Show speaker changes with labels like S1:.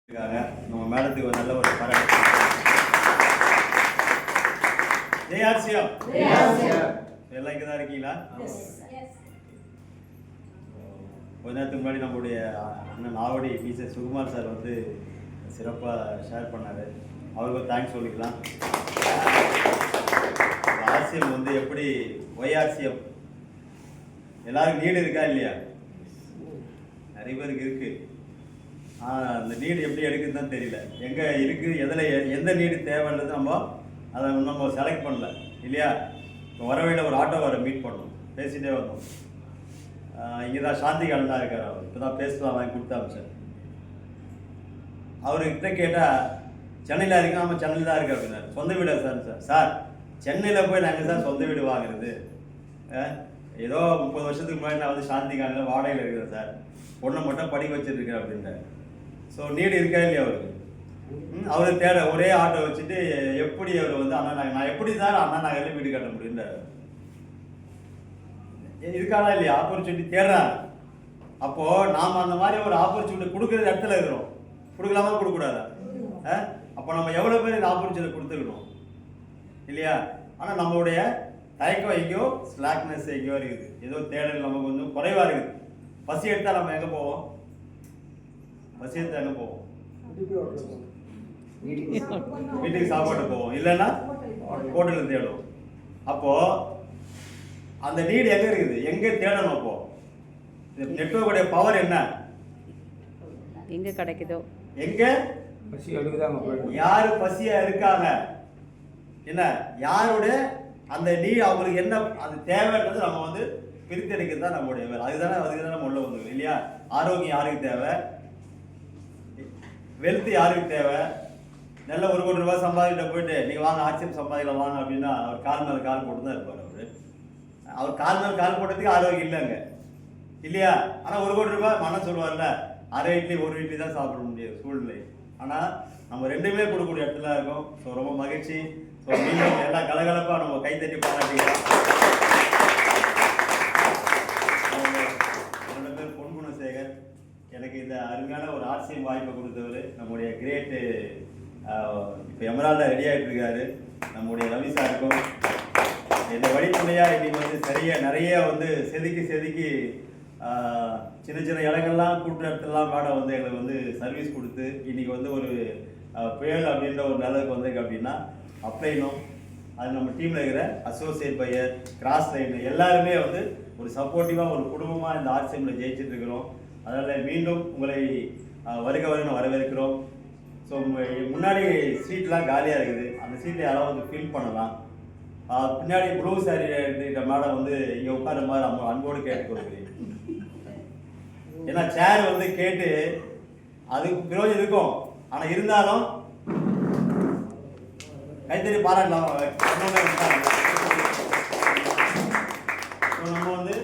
S1: நம்ம மேடத்துக்கு ஒரு நல்ல ஒரு பாராட்டு. ஜெயாசியம் எல்லாம் இங்கே தான் இருக்கீங்களா? கொஞ்ச நேரத்துக்கு முன்னாடி நம்மளுடைய அண்ணன் நாவடி மிஸ்டர் சுகுமார் சார் வந்து சிறப்பாக ஷேர் பண்ணார். அவருக்கு ஒரு தேங்க்ஸ் சொல்லிக்கலாம். ஆர்சிஎம் வந்து எப்படி ஒய்ஆர்சிஎம் எல்லாருக்கும் நீடு இருக்கா இல்லையா? நிறைய பேருக்கு இருக்கு. அந்த நீடு எப்படி எடுக்குதுன்னு தான் தெரியல. எங்கே இருக்குது, எந்த நீடு தேவைன்றது நம்ம செலக்ட் பண்ணல இல்லையா? இப்போ வரவையில் ஒரு ஆட்டோவாரை மீட் பண்ணோம், பேசிகிட்டே வந்தோம். இங்கே தான் சாந்தி காலம் தான் இருக்கார். அவர் இப்போ தான் பேசலாம் வாங்கி கொடுத்தா சார். அவர்கிட்ட கேட்டால் சென்னையில் இருக்கா? நம்ம சென்னையில் தான் இருக்கு அப்படின்னாரு. சொந்த வீடா சார் சென்னையில் போய் நாங்கள் தான் சொந்த வீடு வாங்குறது. ஏதோ 30 வருஷத்துக்கு முன்னாடி நான் வந்து சாந்தி காலையில் வாடகையில் இருக்கிறேன் சார், பொண்ணை மட்டும் படிக்க வச்சுருக்கேன் அப்படின்றார். ஸோ நீடு இருக்கா இல்லையா அவருக்கு? அவரு தேட ஒரே ஆட்டோ வச்சுட்டு எப்படி அவர் வந்து அண்ணா நகர், நான் எப்படி சார் அண்ணா நகரில் வீடு கட்ட முடியுன்றார். இருக்கானா இல்லையா? ஆப்பர்ச்சுனிட்டி தேடுறாங்க. அப்போது நாம் அந்த மாதிரி ஒரு ஆப்பர்ச்சுனிட்டி கொடுக்குற இடத்துல இருக்கிறோம். கொடுக்கலாமா கொடுக்கக்கூடாதா? அப்போ நம்ம எவ்வளோ பேர் இந்த ஆப்பர்ச்சுனிட்டி கொடுத்துருக்கணும் இல்லையா? ஆனால் நம்மளுடைய தயக்கம் எங்கேயோ, ஸ்லாக்னஸ் எங்கேயோ இருக்குது. ஏதோ தேடல் நமக்கு கொஞ்சம் குறைவாக இருக்குது. பசி எடுத்தால் நம்ம எங்கே போவோம்? பசி எடுத்தால் எங்கே போவோம்? வீட்டுக்கு சாப்பாடு போவோம், இல்லைன்னா ஹோட்டலில் தேடுவோம். அப்போது அந்த நீடு எங்கே இருக்குது, எங்கே தேடணும்? அப்போது நெட்வொர்க்குடைய பவர் என்ன?
S2: எங்கே கிடைக்குதோ,
S1: எங்கே யாரு பசியா இருக்காங்க, என்ன யாருடைய அந்த நீடு, அவங்களுக்கு என்ன அது தேவைன்றது நம்ம வந்து பிரித்தெடுக்கிறது தான் நம்மளுடைய வேலை. அதுக்கு நம்ம உள்ள வந்து இல்லையா? ஆரோக்கியம் யாருக்கு தேவை, வெல்த் யாருக்கு தேவை? நல்ல 1 கோடி ரூபாய் சம்பாதிக்கிட்ட போயிட்டு நீங்கள் வாங்க ஆட்சியம் சம்பாதிக்கலாம் வாங்க அப்படின்னா அவர் கால் மேலே கால் போட்டு தான் இருப்பார். அவர் கால் மேலே கால் போட்டதுக்கு ஆரோக்கியம் இல்லைங்க இல்லையா? ஆனால் 1 கோடி ரூபாய் மனம் சொல்லுவார்ல, அரை இட்லி 1 இட்லி தான் சாப்பிட முடியாது சூழ்நிலை. ஆனால் நம்ம ரெண்டுமே கொடுக்கக்கூடிய இடத்துல இருக்கோம். ஸோ ரொம்ப மகிழ்ச்சி. ஸோ நீங்கள் எல்லாம் கலகலப்பாக நம்ம கைத்தட்டி பாராட்டிக்கலாம். என்னோட பேர் பொன் குணசேகர். எனக்கு இந்த அருமையான ஒரு ஆர்சிஎம் வாய்ப்பை கொடுத்தவர் நம்முடைய கிரேட்டு இப்போ எமரால்டாக ரெடி ஆகிட்டு இருக்காரு நம்முடைய ரவி சாருக்கும். இந்த வழித்துணையாக இன்னைக்கு வந்து நிறைய வந்து செதுக்கி சின்ன சின்ன இடங்கள்லாம் கூட்டு இடத்துலலாம் மேடம் வந்து எங்களுக்கு வந்து சர்வீஸ் கொடுத்து இன்றைக்கி வந்து ஒரு புயல் அப்படின்ற ஒரு நிலவுக்கு வந்திருக்கு அப்படின்னா அப்ளைனும் அது நம்ம டீமில் இருக்கிற அசோசியேட் பையர், கிராஸ் லைன் எல்லாருமே வந்து ஒரு சப்போர்ட்டிவாக ஒரு குடும்பமாக இந்த ஆர்சிஎம்மில் ஜெயிச்சுட்டு இருக்கிறோம். அதனால் மீண்டும் உங்களை வருக வரவேற்கிறோம். ஸோ முன்னாடி சீட்லாம் காலியாக இருக்குது, அந்த சீட்டில் யாராவது வந்து ஃபில் பண்ணலாம். பின்னாடி ப்ளூ சாரி எடுத்துக்கிட்ட மேடம் வந்து இங்கே உட்கார மாதிரி நம்ம அன்போடு கேட்டுக்கொள்கிறேன். ஏன்னா சேர் வந்து கேட்டு அதுக்கு பிரயோஜனம் இருக்கும், ஆனால் இருந்தாலும் கைத்தறி பாராட்டலாம். நம்ம வந்து